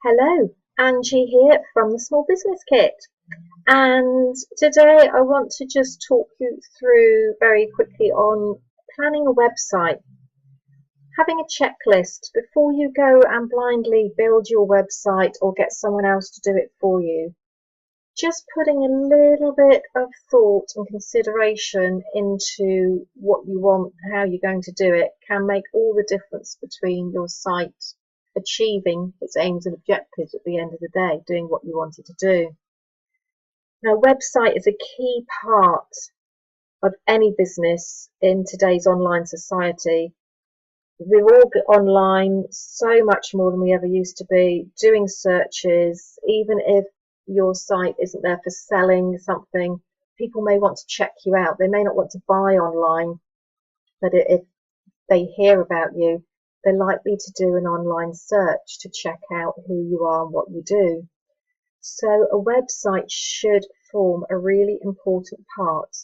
Hello, Angie here from the Small Business Kit. And today I want to just talk you through very quickly on planning a website, having a checklist before you go and blindly build your website or get someone else to do it for you. Just putting a little bit of thought and consideration into what you want, how you're going to do it, can make all the difference between your site achieving its aims and objectives at the end of the day, doing what you want it to do. Now, a website is a key part of any business in today's online society. We're all online so much more than we ever used to be, doing searches. Even if your site isn't there for selling something, people may want to check you out. They may not want to buy online, but if they hear about you, they're likely to do an online search to check out who you are and what you do. So a website should form a really important part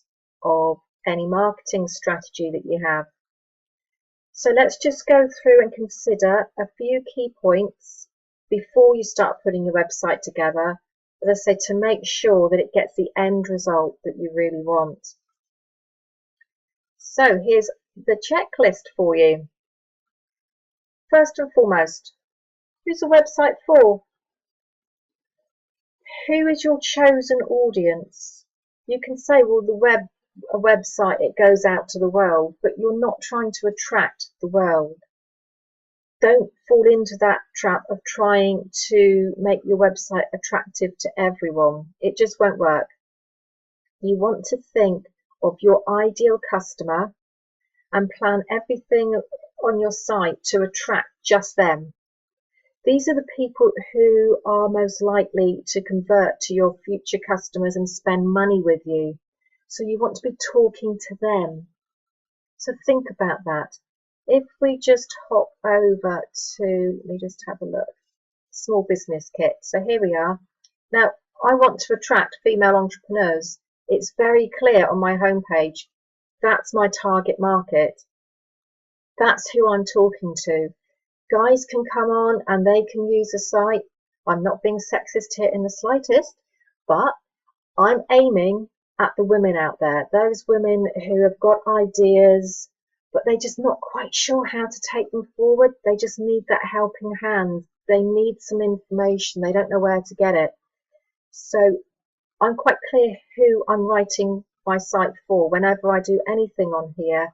of any marketing strategy that you have. So let's just go through and consider a few key points before you start putting your website together, as I say, to make sure that it gets the end result that you really want. So here's the checklist for you. First and foremost, who's the website for? Who is your chosen audience? You can say, well, a website, it goes out to the world, but you're not trying to attract the world. Don't fall into that trap of trying to make your website attractive to everyone. It just won't work. You want to think of your ideal customer and plan everything on your site to attract just them. These are the people who are most likely to convert to your future customers and spend money with you. So you want to be talking to them. So think about that. If we just hop over to, let me just have a look, Small Business Kit. So here we are. Now, I want to attract female entrepreneurs. It's very clear on my homepage. That's my target market. That's who I'm talking to. Guys can come on and they can use the site. I'm not being sexist here in the slightest, but I'm aiming at the women out there, those women who have got ideas, but they're just not quite sure how to take them forward. They just need that helping hand. They need some information. They don't know where to get it. So I'm quite clear who I'm writing my site for. Whenever I do anything on here,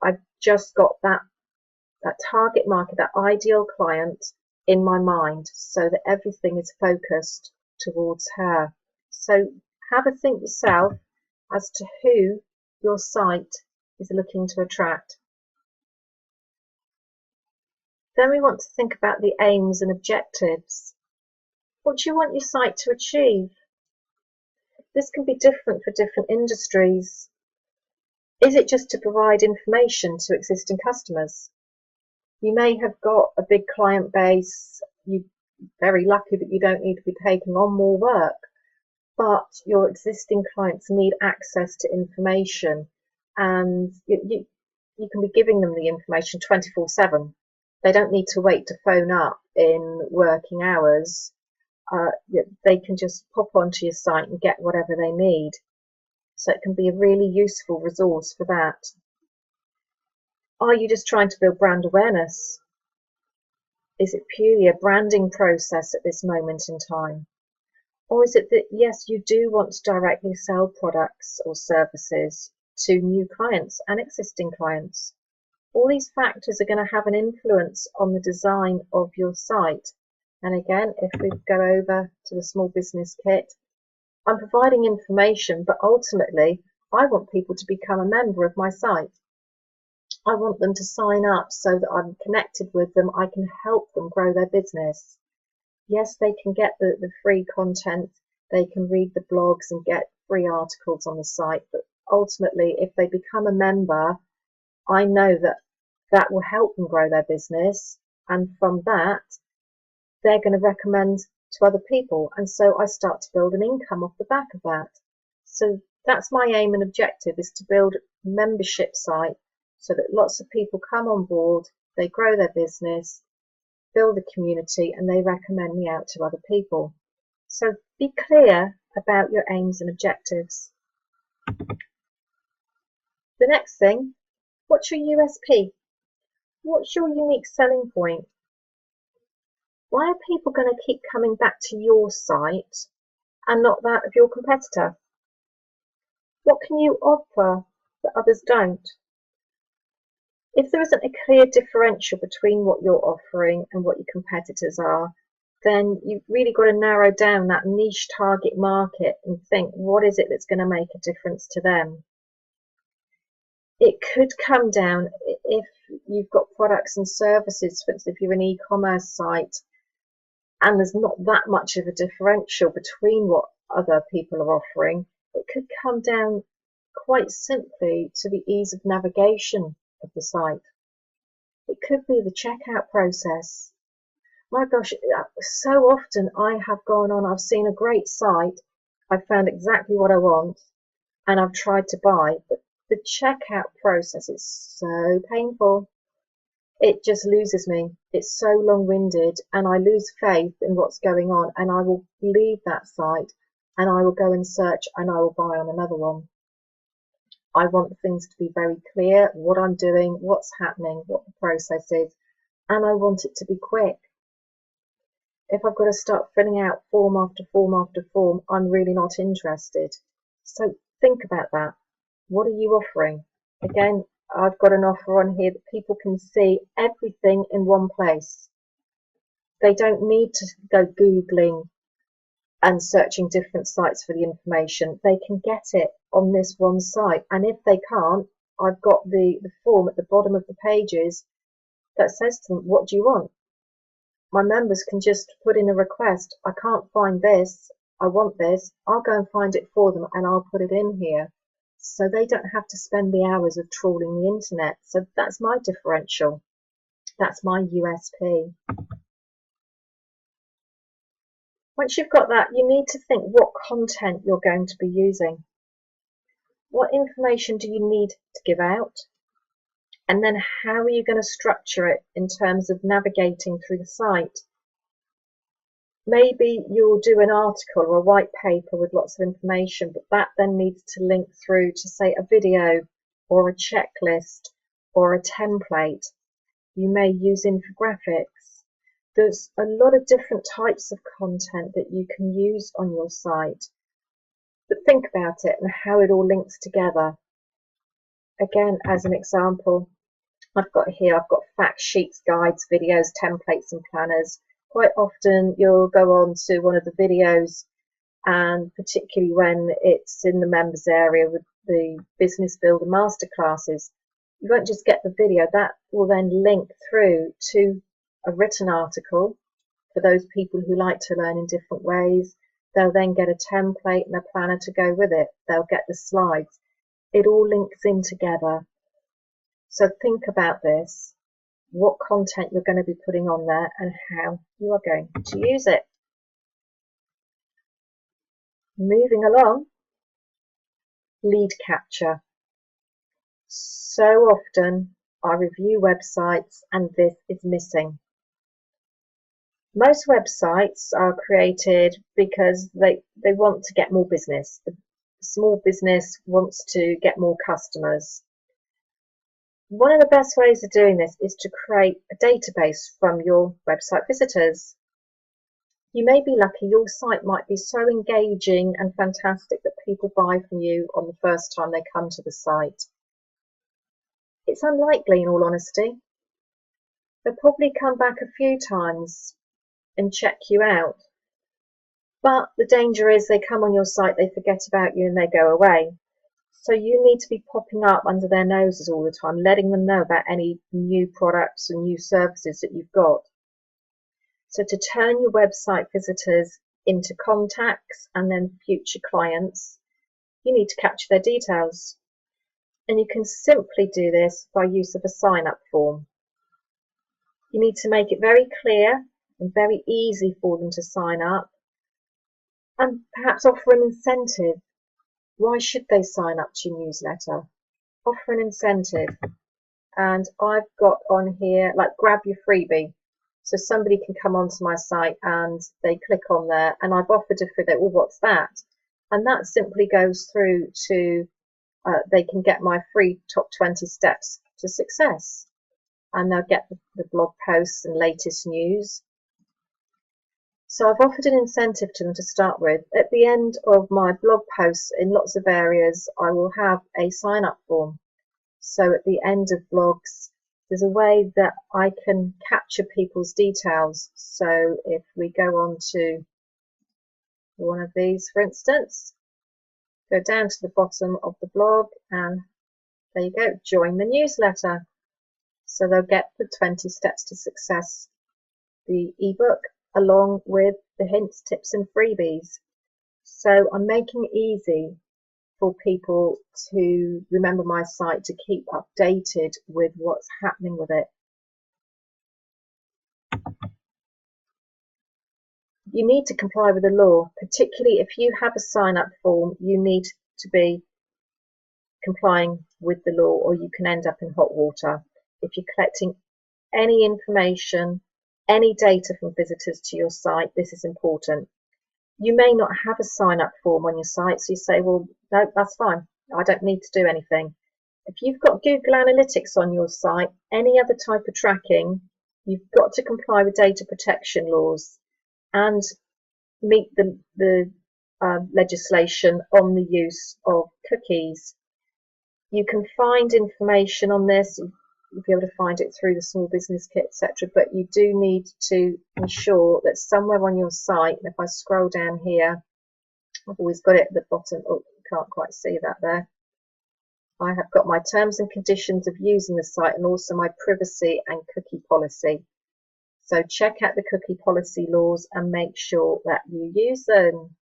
I've just got that target market, that ideal client in my mind, so that everything is focused towards her. So have a think yourself as to who your site is looking to attract. Then we want to think about the aims and objectives. What do you want your site to achieve? This can be different for different industries. Is it just to provide information to existing customers? You may have got a big client base. You're very lucky that you don't need to be taking on more work, but your existing clients need access to information, and you can be giving them the information 24/7. They don't need to wait to phone up in working hours. They can just pop onto your site and get whatever they need. So it can be a really useful resource for that. Are you just trying to build brand awareness? Is it purely a branding process at this moment in time? Or is it that, yes, you do want to directly sell products or services to new clients and existing clients? All these factors are going to have an influence on the design of your site. And again, if we go over to the Small Business Kit, I'm providing information, but ultimately I want people to become a member of my site. I want them to sign up so that I'm connected with them. I can help them grow their business. Yes, they can get the free content. They can read the blogs and get free articles on the site. But ultimately, if they become a member, I know that that will help them grow their business. And from that, they're going to recommend to other people. And so I start to build an income off the back of that. So that's my aim and objective, is to build a membership site so that lots of people come on board, they grow their business, build a community, and they recommend me out to other people. So be clear about your aims and objectives. The next thing, what's your USP? What's your unique selling point? Why are people going to keep coming back to your site and not that of your competitor? What can you offer that others don't? If there isn't a clear differential between what you're offering and what your competitors are, then you've really got to narrow down that niche target market and think, what is it that's going to make a difference to them? It could come down, if you've got products and services, for instance, if you're an e-commerce site and there's not that much of a differential between what other people are offering, it could come down quite simply to the ease of navigation of the site. It could be the checkout process. My gosh, so often I have gone on, I've seen a great site, I've found exactly what I want, and I've tried to buy, but the checkout process is so painful. It just loses me. It's so long-winded, and I lose faith in what's going on, and I will leave that site and I will go and search and I will buy on another one. I want things to be very clear, what I'm doing, what's happening, what the process is, and I want it to be quick. If I've got to start filling out form after form after form, I'm really not interested. So think about that. What are you offering? Again, I've got an offer on here that people can see everything in one place. They don't need to go Googling and searching different sites for the information. They can get it on this one site. And if they can't, I've got the form at the bottom of the pages that says to them, what do you want? My members can just put in a request. I can't find this. I want this. I'll go and find it for them and I'll put it in here. So they don't have to spend the hours of trawling the internet. So that's my differential. That's my USP. Once you've got that, you need to think what content you're going to be using. What information do you need to give out? And then how are you going to structure it in terms of navigating through the site? Maybe you'll do an article or a white paper with lots of information, but that then needs to link through to, say, a video or a checklist or a template. You may use infographics. There's a lot of different types of content that you can use on your site. But think about it and how it all links together. Again, as an example, I've got fact sheets, guides, videos, templates and planners. Quite often you'll go on to one of the videos, and particularly when it's in the members area with the Business Builder Masterclasses, you won't just get the video, that will then link through to a written article for those people who like to learn in different ways. They'll then get a template and a planner to go with it. They'll get the slides. It all links in together. So think about this, what content you're going to be putting on there and how you are going to use it. Moving along, lead capture. So often I review websites and this is missing. Most websites are created because they want to get more business. The small business wants to get more customers. One of the best ways of doing this is to create a database from your website visitors. You may be lucky, your site might be so engaging and fantastic that people buy from you on the first time they come to the site. It's unlikely, in all honesty. They'll probably come back a few times and check you out. But the danger is they come on your site, they forget about you and they go away. So you need to be popping up under their noses all the time, letting them know about any new products and new services that you've got. So to turn your website visitors into contacts and then future clients, you need to capture their details. And you can simply do this by use of a sign-up form. You need to make it very clear and very easy for them to sign up, and perhaps offer an incentive. Why should they sign up to your newsletter? Offer an incentive. And I've got on here, like, grab your freebie. So somebody can come onto my site and they click on there, and I've offered a free, well, what's that? And that simply goes through to, they can get my free top 20 steps to success. And they'll get the blog posts and latest news. So I've offered an incentive to them to start with. At the end of my blog posts in lots of areas, I will have a sign up form. So at the end of blogs, there's a way that I can capture people's details. So if we go on to one of these, for instance, go down to the bottom of the blog, and there you go, join the newsletter. So they'll get the 20 steps to success, the ebook, along with the hints, tips and freebies. So I'm making it easy for people to remember my site, to keep updated with what's happening with it. You need to comply with the law, particularly if you have a sign-up form. You need to be complying with the law, or you can end up in hot water. If you're collecting any information, any data from visitors to your site, this is important. You may not have a sign-up form on your site, so you say, well, no, that's fine, I don't need to do anything. If you've got Google Analytics on your site, any other type of tracking, you've got to comply with data protection laws and meet the legislation on the use of cookies. You can find information on this. You'll be able to find it through the Small Business Kit, etc. But you do need to ensure that somewhere on your site, and if I scroll down here, I've always got it at the bottom. Oh, you can't quite see that there. I have got my terms and conditions of using the site, and also my privacy and cookie policy. So check out the cookie policy laws and make sure that you use them.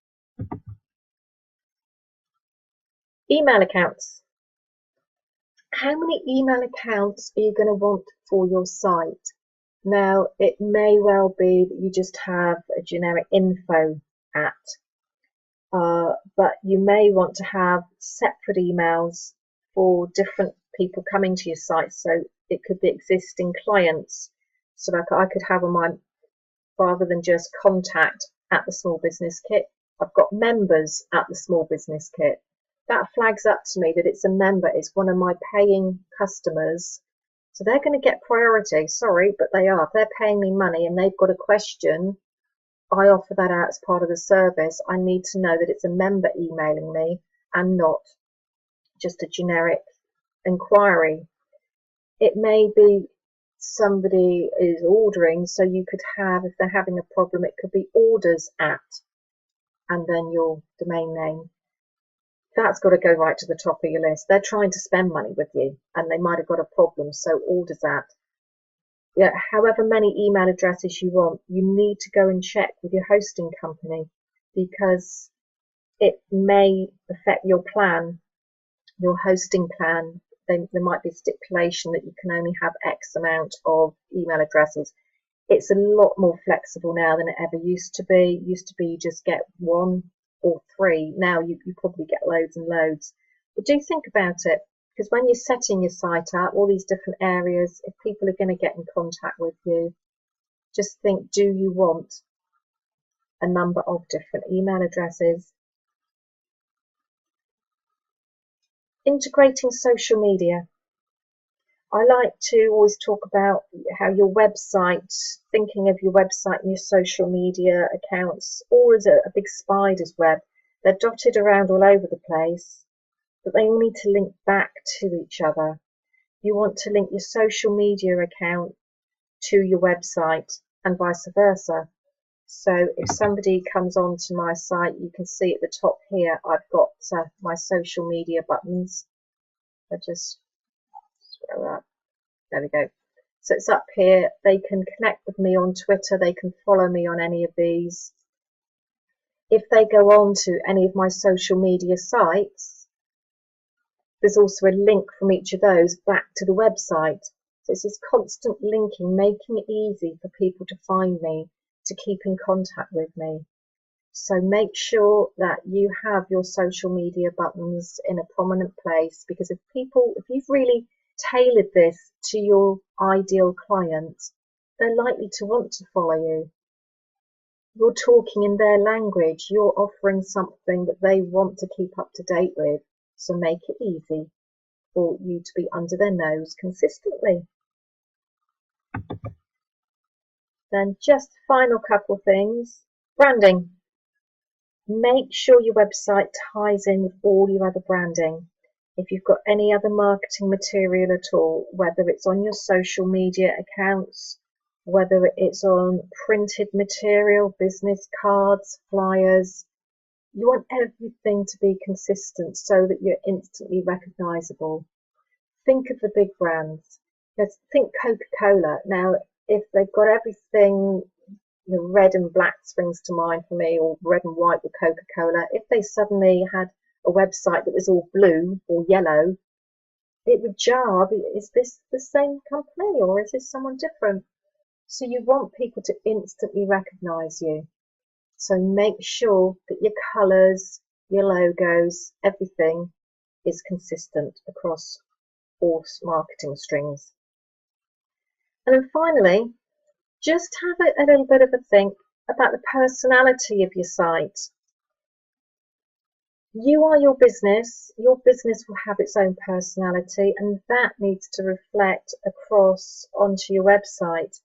Email accounts. How many email accounts are you going to want for your site? Now, it may well be that you just have a generic info at, but you may want to have separate emails for different people coming to your site. So it could be existing clients. So like I could have on my, rather than just contact at the Small Business Kit, I've got members at the Small Business Kit. That flags up to me that it's a member, it's one of my paying customers. So they're going to get priority. Sorry, but they are. If they're paying me money and they've got a question, I offer that out as part of the service. I need to know that it's a member emailing me and not just a generic inquiry. It may be somebody is ordering, so you could have, if they're having a problem, it could be orders at, and then your domain name. That's got to go right to the top of your list. They're trying to spend money with you and they might have got a problem, so orders at. Yeah, however many email addresses you want, you need to go and check with your hosting company, because it may affect your plan, your hosting plan. There might be a stipulation that you can only have X amount of email addresses. It's a lot more flexible now than it ever used to be. It used to be you just get 1 or 3. Now you probably get loads and loads. But do think about it, because when you're setting your site up, all these different areas, if people are going to get in contact with you, just think, do you want a number of different email addresses? Integrating social media. I like to always talk about how your website, thinking of your website and your social media accounts, all as a big spider's web. They're dotted around all over the place, but they all need to link back to each other. You want to link your social media account to your website and vice versa. So if somebody comes onto my site, you can see at the top here, I've got my social media buttons. I just scroll up. There we go. So it's up here. They can connect with me on Twitter. They can follow me on any of these. If they go on to any of my social media sites, there's also a link from each of those back to the website. So it's this constant linking, making it easy for people to find me, to keep in contact with me. So make sure that you have your social media buttons in a prominent place, because if you've really tailored this to your ideal client, they're likely to want to follow you. You're talking in their language, you're offering something that they want to keep up to date with, so make it easy for you to be under their nose consistently. Then just final couple things. Branding. Make sure your website ties in with all your other branding. If you've got any other marketing material at all, whether it's on your social media accounts, whether it's on printed material, business cards, flyers, you want everything to be consistent so that you're instantly recognizable. Think of the big brands. Think Coca-Cola. Now, if they've got everything, red and black springs to mind for me, or red and white with Coca-Cola, if they suddenly had a website that was all blue or yellow, it would jar. Is this the same company or is this someone different? So you want people to instantly recognize you. So make sure that your colors, your logos, everything is consistent across all marketing strings. And then finally, just have a little bit of a think about the personality of your site. You are your business will have its own personality, and that needs to reflect across onto your website.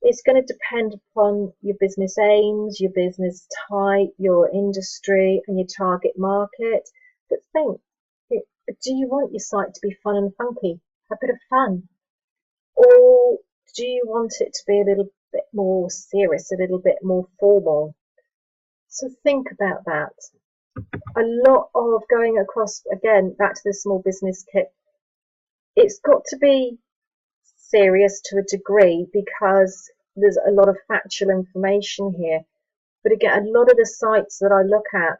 It's going to depend upon your business aims, your business type, your industry and your target market. But think, do you want your site to be fun and funky, a bit of fun? Or do you want it to be a little bit more serious, a little bit more formal? So think about that. A lot of going across, again, back to the small business kit, it's got to be serious to a degree because there's a lot of factual information here. But again, a lot of the sites that I look at,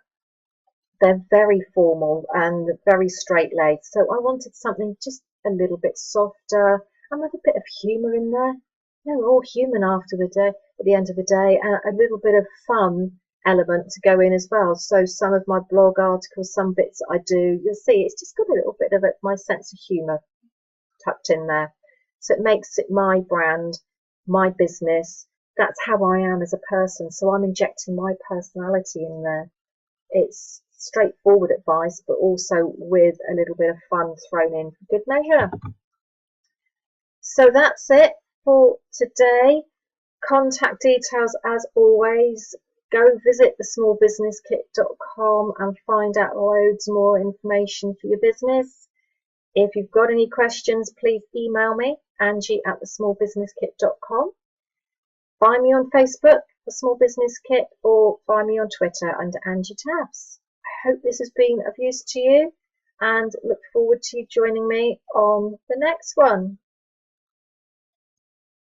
they're very formal and very straight-laced. So I wanted something just a little bit softer and with a bit of humour in there. We're all human at the end of the day, and a little bit of fun element to go in as well. So some of my blog articles, some bits that I do, you'll see it's just got a little bit of my sense of humour tucked in there. So it makes it my brand, my business. That's how I am as a person. So I'm injecting my personality in there. It's straightforward advice, but also with a little bit of fun thrown in for good measure. So that's it for today. Contact details as always. Go visit thesmallbusinesskit.com and find out loads more information for your business. If you've got any questions, please email me, Angie@thesmallbusinesskit.com. Find me on Facebook, The Small Business Kit, or find me on Twitter under Angie Tabs. I hope this has been of use to you and look forward to you joining me on the next one.